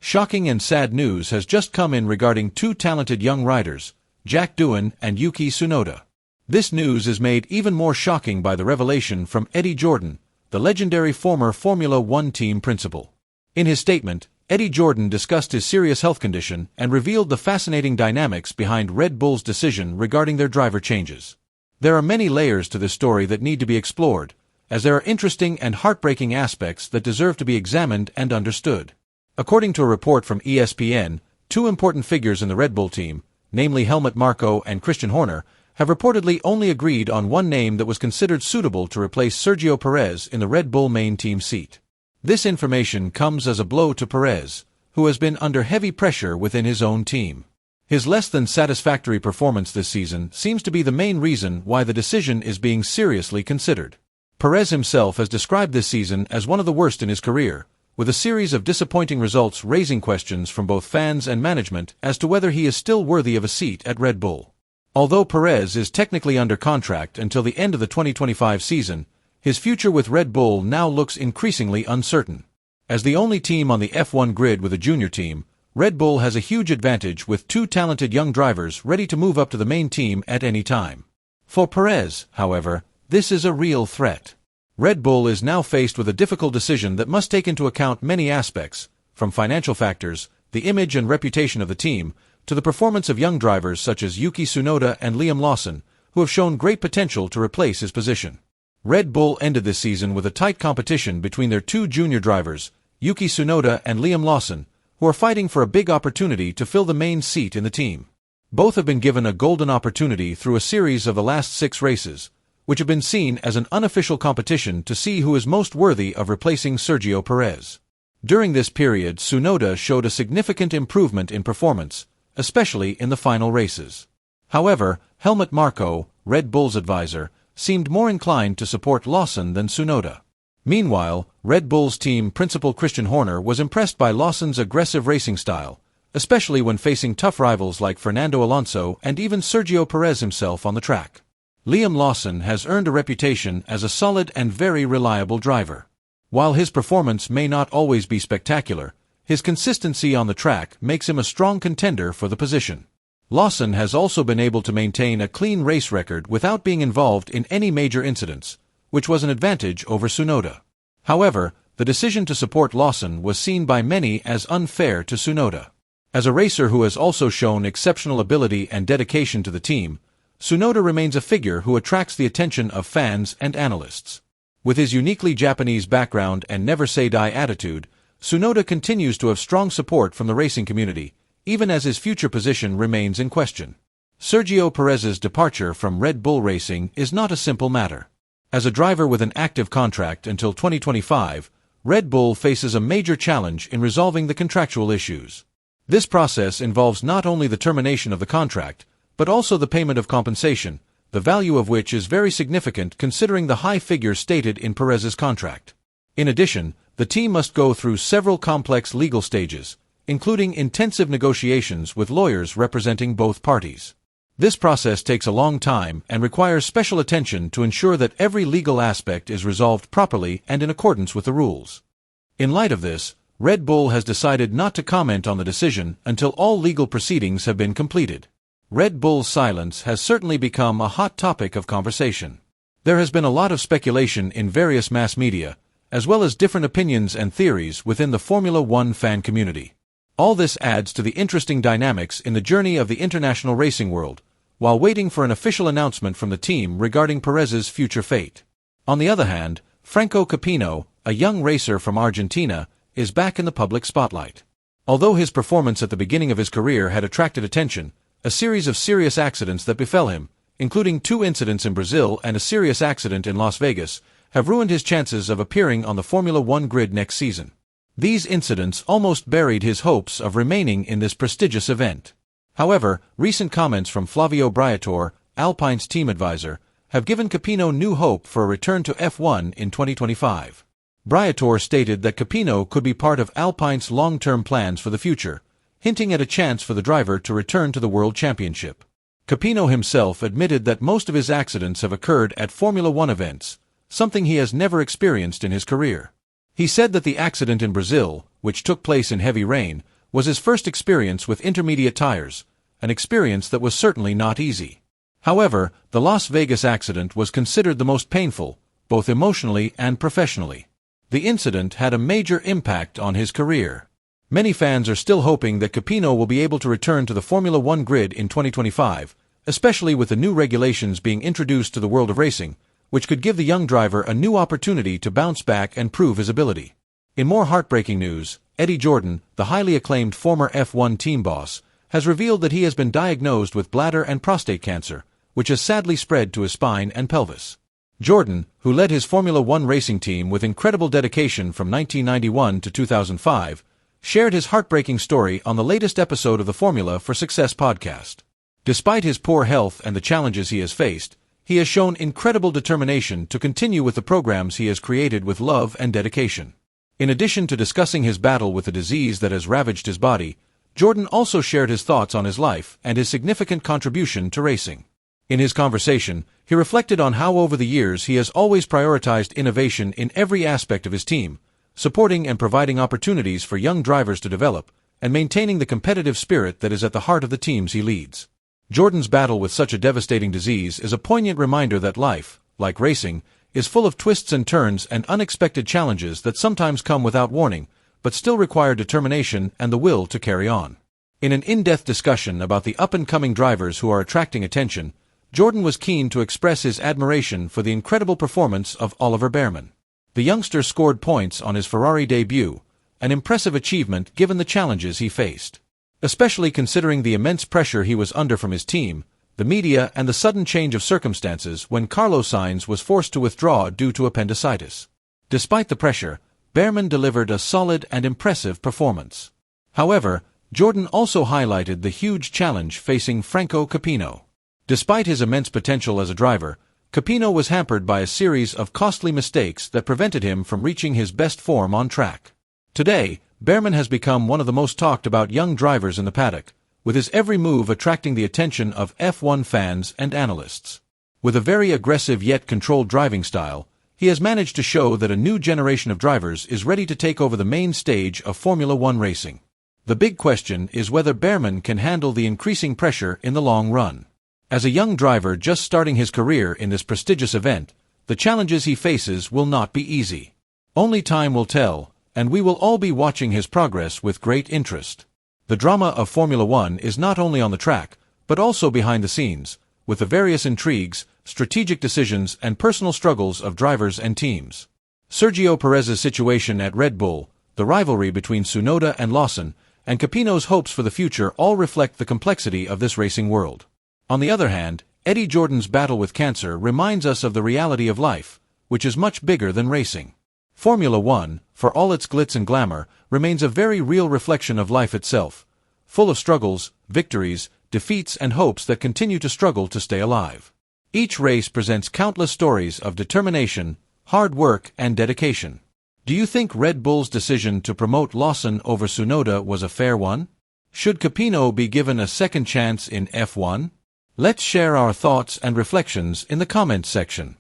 Shocking and sad news has just come in regarding two talented young riders, Doohan and Yuki Tsunoda. This news is made even more shocking by the revelation from Eddie Jordan, the legendary former Formula One team principal. In his statement, Eddie Jordan discussed his serious health condition and revealed the fascinating dynamics behind Red Bull's decision regarding their driver changes. There are many layers to this story that need to be explored, as there are interesting and heartbreaking aspects that deserve to be examined and understood. According to a report from ESPN, two important figures in the Red Bull team, namely Helmut Marko and Christian Horner, have reportedly only agreed on one name that was considered suitable to replace Sergio Perez in the Red Bull main team seat. This information comes as a blow to Perez, who has been under heavy pressure within his own team. His less than satisfactory performance this season seems to be the main reason why the decision is being seriously considered. Perez himself has described this season as one of the worst in his career, with a series of disappointing results raising questions from both fans and management as to whether he is still worthy of a seat at Red Bull. Although Perez is technically under contract until the end of the 2025 season, his future with Red Bull now looks increasingly uncertain. As the only team on the F1 grid with a junior team, Red Bull has a huge advantage with two talented young drivers ready to move up to the main team at any time. For Perez, however, this is a real threat. Red Bull is now faced with a difficult decision that must take into account many aspects, from financial factors, the image and reputation of the team, to the performance of young drivers such as Yuki Tsunoda and Liam Lawson, who have shown great potential to replace his position. Red Bull ended this season with a tight competition between their two junior drivers, Yuki Tsunoda and Liam Lawson, who are fighting for a big opportunity to fill the main seat in the team. Both have been given a golden opportunity through a series of the last 6 races, which have been seen as an unofficial competition to see who is most worthy of replacing Sergio Perez. During this period, Tsunoda showed a significant improvement in performance, especially in the final races. However, Helmut Marko, Red Bull's advisor, seemed more inclined to support Lawson than Tsunoda. Meanwhile, Red Bull's team principal Christian Horner was impressed by Lawson's aggressive racing style, especially when facing tough rivals like Fernando Alonso and even Sergio Perez himself on the track. Liam Lawson has earned a reputation as a solid and very reliable driver. While his performance may not always be spectacular, his consistency on the track makes him a strong contender for the position. Lawson has also been able to maintain a clean race record without being involved in any major incidents, which was an advantage over Tsunoda. However, the decision to support Lawson was seen by many as unfair to Tsunoda. As a racer who has also shown exceptional ability and dedication to the team, Tsunoda remains a figure who attracts the attention of fans and analysts. With his uniquely Japanese background and never-say-die attitude, Tsunoda continues to have strong support from the racing community, even as his future position remains in question. Sergio Perez's departure from Red Bull Racing is not a simple matter. As a driver with an active contract until 2025, Red Bull faces a major challenge in resolving the contractual issues. This process involves not only the termination of the contract, but also the payment of compensation, the value of which is very significant considering the high figure stated in Perez's contract. In addition, the team must go through several complex legal stages, including intensive negotiations with lawyers representing both parties. This process takes a long time and requires special attention to ensure that every legal aspect is resolved properly and in accordance with the rules. In light of this, Red Bull has decided not to comment on the decision until all legal proceedings have been completed. Red Bull's silence has certainly become a hot topic of conversation. There has been a lot of speculation in various mass media, as well as different opinions and theories within the Formula One fan community. All this adds to the interesting dynamics in the journey of the international racing world, while waiting for an official announcement from the team regarding Perez's future fate. On the other hand, Franco Capino, a young racer from Argentina, is back in the public spotlight. Although his performance at the beginning of his career had attracted attention, a series of serious accidents that befell him, including 2 incidents in Brazil and a serious accident in Las Vegas, have ruined his chances of appearing on the Formula One grid next season. These incidents almost buried his hopes of remaining in this prestigious event. However, recent comments from Flavio Briatore, Alpine's team advisor, have given Capino new hope for a return to F1 in 2025. Briatore stated that Capino could be part of Alpine's long-term plans for the future, hinting at a chance for the driver to return to the World Championship. Capino himself admitted that most of his accidents have occurred at Formula One events, something he has never experienced in his career. He said that the accident in Brazil, which took place in heavy rain, was his first experience with intermediate tires, an experience that was certainly not easy. However, the Las Vegas accident was considered the most painful, both emotionally and professionally. The incident had a major impact on his career. Many fans are still hoping that Capino will be able to return to the Formula One grid in 2025, especially with the new regulations being introduced to the world of racing, which could give the young driver a new opportunity to bounce back and prove his ability. In more heartbreaking news, Eddie Jordan, the highly acclaimed former F1 team boss, has revealed that he has been diagnosed with bladder and prostate cancer, which has sadly spread to his spine and pelvis. Jordan, who led his Formula One racing team with incredible dedication from 1991 to 2005, shared his heartbreaking story on the latest episode of the Formula for Success podcast. Despite his poor health and the challenges he has faced, he has shown incredible determination to continue with the programs he has created with love and dedication. In addition to discussing his battle with a disease that has ravaged his body, Jordan also shared his thoughts on his life and his significant contribution to racing. In his conversation, he reflected on how over the years he has always prioritized innovation in every aspect of his team, supporting and providing opportunities for young drivers to develop, and maintaining the competitive spirit that is at the heart of the teams he leads. Jordan's battle with such a devastating disease is a poignant reminder that life, like racing, is full of twists and turns and unexpected challenges that sometimes come without warning, but still require determination and the will to carry on. In an in-depth discussion about the up-and-coming drivers who are attracting attention, Jordan was keen to express his admiration for the incredible performance of Oliver Bearman. The youngster scored points on his Ferrari debut, an impressive achievement given the challenges he faced. Especially considering the immense pressure he was under from his team, the media and the sudden change of circumstances when Carlos Sainz was forced to withdraw due to appendicitis. Despite the pressure, Bearman delivered a solid and impressive performance. However, Jordan also highlighted the huge challenge facing Franco Capino. Despite his immense potential as a driver, Capino was hampered by a series of costly mistakes that prevented him from reaching his best form on track. Today, Bearman has become one of the most talked about young drivers in the paddock, with his every move attracting the attention of F1 fans and analysts. With a very aggressive yet controlled driving style, he has managed to show that a new generation of drivers is ready to take over the main stage of Formula One racing. The big question is whether Bearman can handle the increasing pressure in the long run. As a young driver just starting his career in this prestigious event, the challenges he faces will not be easy. Only time will tell, and we will all be watching his progress with great interest. The drama of Formula One is not only on the track, but also behind the scenes, with the various intrigues, strategic decisions and personal struggles of drivers and teams. Sergio Perez's situation at Red Bull, the rivalry between Tsunoda and Lawson, and Capino's hopes for the future all reflect the complexity of this racing world. On the other hand, Eddie Jordan's battle with cancer reminds us of the reality of life, which is much bigger than racing. Formula One, for all its glitz and glamour, remains a very real reflection of life itself, full of struggles, victories, defeats and hopes that continue to struggle to stay alive. Each race presents countless stories of determination, hard work and dedication. Do you think Red Bull's decision to promote Lawson over Tsunoda was a fair one? Should Capino be given a second chance in F1? Let's share our thoughts and reflections in the comments section.